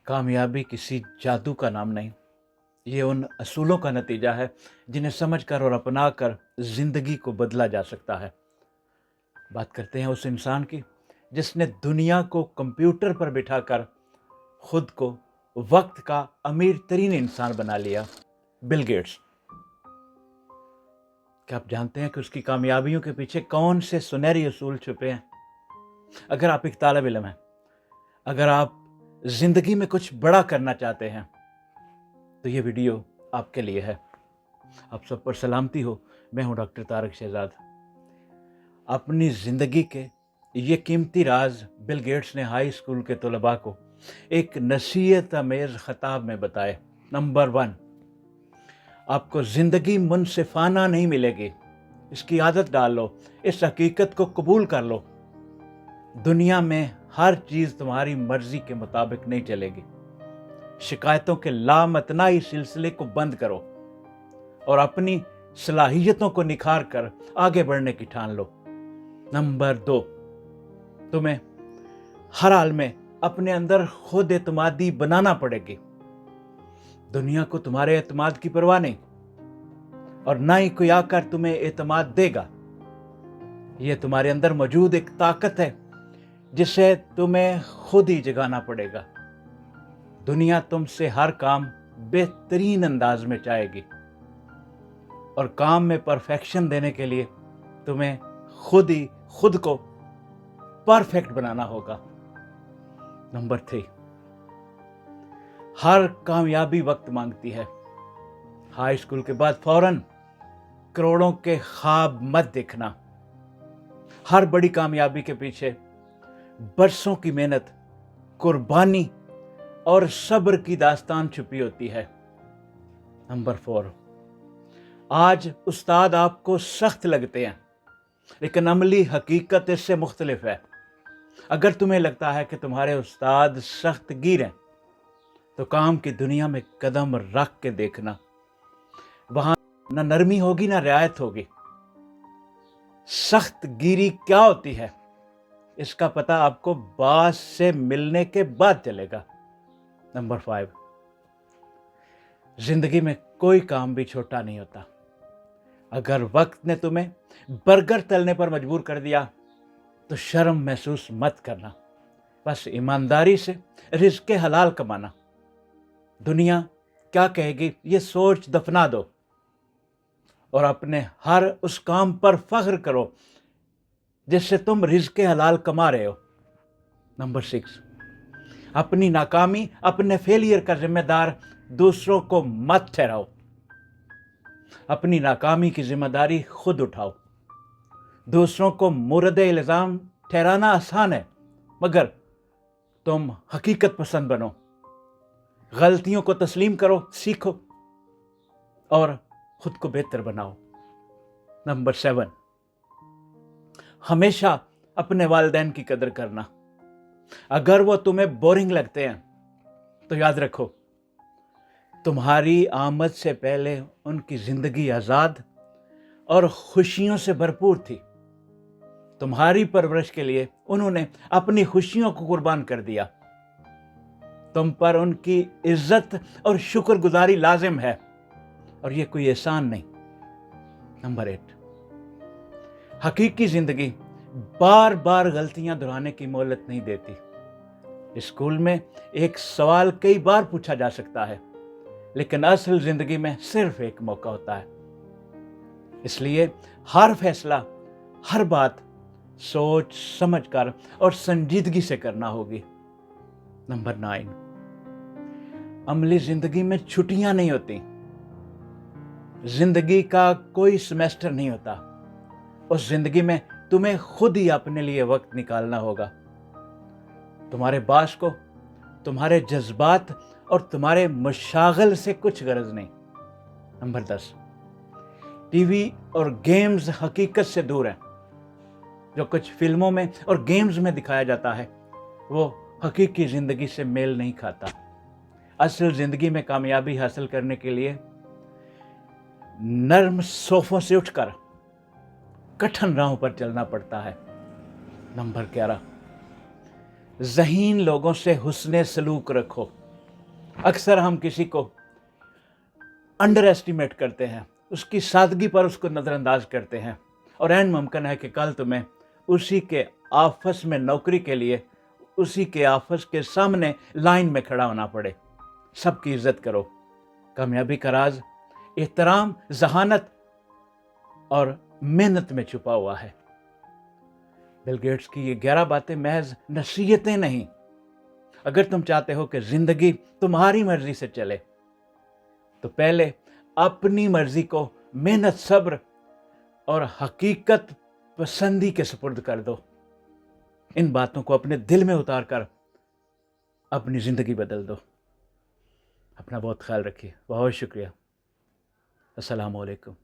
कामयाबी किसी जादू का नाम नहीं, ये उन असूलों का नतीजा है जिन्हें समझकर और अपनाकर जिंदगी को बदला जा सकता है। बात करते हैं उस इंसान की जिसने दुनिया को कंप्यूटर पर बिठाकर खुद को वक्त का अमीर तरीन इंसान बना लिया, बिल गेट्स। क्या आप जानते हैं कि उसकी कामयाबियों के पीछे कौन से सुनहरी असूल छुपे हैं? अगर आप एक तालिब इल्म हैं, अगर आप जिंदगी में कुछ बड़ा करना चाहते हैं, तो ये वीडियो आपके लिए है। आप सब पर सलामती हो। मैं हूं डॉक्टर तारक शहजाद। अपनी जिंदगी के ये कीमती राज बिल गेट्स ने हाई स्कूल के तलबा को एक नसीहत अमेज खिताब में बताए। नंबर 1, आपको जिंदगी मुनसिफाना नहीं मिलेगी। इसकी आदत डाल लो, इस हकीकत को कबूल कर लो। दुनिया में हर चीज तुम्हारी मर्जी के मुताबिक नहीं चलेगी। शिकायतों के लामतनाई सिलसिले को बंद करो और अपनी सलाहियतों को निखार कर आगे बढ़ने की ठान लो। नंबर 2, तुम्हें हर हाल में अपने अंदर खुद एतमादी बनाना पड़ेगी। दुनिया को तुम्हारे एतमाद की परवाह नहीं और ना ही कोई आकर तुम्हें एतमाद देगा। यह तुम्हारे अंदर मौजूद एक ताकत है जिसे तुम्हें खुद ही जगाना पड़ेगा। दुनिया तुमसे हर काम बेहतरीन अंदाज में चाहेगी और काम में परफेक्शन देने के लिए तुम्हें खुद ही खुद को परफेक्ट बनाना होगा। नंबर 3, हर कामयाबी वक्त मांगती है। हाई स्कूल के बाद फौरन करोड़ों के ख्वाब मत देखना। हर बड़ी कामयाबी के पीछे बरसों की मेहनत, कुर्बानी और सब्र की दास्तान छुपी होती है। नंबर 4, आज उस्ताद आपको सख्त लगते हैं, लेकिन अमली हकीकत इससे मुख्तलिफ है। अगर तुम्हें लगता है कि तुम्हारे उस्ताद सख्त गिर हैं, तो काम की दुनिया में कदम रख के देखना। वहां न नरमी होगी ना रियायत होगी। सख्त गिरी क्या होती है, इसका पता आपको बास से मिलने के बाद चलेगा। नंबर 5, जिंदगी में कोई काम भी छोटा नहीं होता। अगर वक्त ने तुम्हें बर्गर तलने पर मजबूर कर दिया तो शर्म महसूस मत करना। बस ईमानदारी से रिज़्क़ हलाल कमाना। दुनिया क्या कहेगी ये सोच दफना दो और अपने हर उस काम पर फख्र करो जिससे तुम रिज़्क़ हलाल कमा रहे हो। नंबर 6, अपनी नाकामी, अपने फेलियर का जिम्मेदार दूसरों को मत ठहराओ। अपनी नाकामी की जिम्मेदारी खुद उठाओ। दूसरों को मुर्द इल्ज़ाम ठहराना आसान है, मगर तुम हकीकत पसंद बनो। गलतियों को तस्लीम करो, सीखो और खुद को बेहतर बनाओ। नंबर 7, हमेशा अपने वालिदैन की कदर करना। अगर वो तुम्हें बोरिंग लगते हैं तो याद रखो, तुम्हारी आमद से पहले उनकी जिंदगी आजाद और खुशियों से भरपूर थी। तुम्हारी परवरिश के लिए उन्होंने अपनी खुशियों को कुर्बान कर दिया। तुम पर उनकी इज्जत और शुक्रगुजारी लाजिम है और यह कोई एहसान नहीं। नंबर 8, हकीकी जिंदगी बार बार गलतियां दोहराने की मोहलत नहीं देती। स्कूल में एक सवाल कई बार पूछा जा सकता है, लेकिन असल जिंदगी में सिर्फ एक मौका होता है। इसलिए हर फैसला, हर बात सोच समझकर और संजीदगी से करना होगी। नंबर 9, अमली जिंदगी में छुट्टियां नहीं होती। जिंदगी का कोई सेमेस्टर नहीं होता। उस जिंदगी में तुम्हें खुद ही अपने लिए वक्त निकालना होगा। तुम्हारे बास को तुम्हारे जज्बात और तुम्हारे मशागल से कुछ गरज नहीं। नंबर 10, टीवी और गेम्स हकीकत से दूर है। जो कुछ फिल्मों में और गेम्स में दिखाया जाता है वो हकीकी जिंदगी से मेल नहीं खाता। असल जिंदगी में कामयाबी हासिल करने के लिए नर्म सोफों से उठकर कठिन राहों पर चलना पड़ता है। नंबर 11, ज़हीन लोगों से हुस्ने सलूक रखो। अक्सर हम किसी को अंडर एस्टिमेट करते हैं, उसकी सादगी पर उसको नज़रअंदाज करते हैं, और एंड मुमकिन है कि कल तुम्हें उसी के ऑफिस में नौकरी के लिए उसी के ऑफिस के सामने लाइन में खड़ा होना पड़े। सबकी इज्जत करो। कामयाबी का राज एहतराम, जहानत और मेहनत में छुपा हुआ है। बिल गेट्स की ये 11 बातें महज नसीहतें नहीं। अगर तुम चाहते हो कि जिंदगी तुम्हारी मर्जी से चले, तो पहले अपनी मर्जी को मेहनत, सब्र और हकीकत पसंदी के सुपुर्द कर दो। इन बातों को अपने दिल में उतार कर अपनी जिंदगी बदल दो। अपना बहुत ख्याल रखिए। बहुत शुक्रिया। अस्सलाम वालेकुम।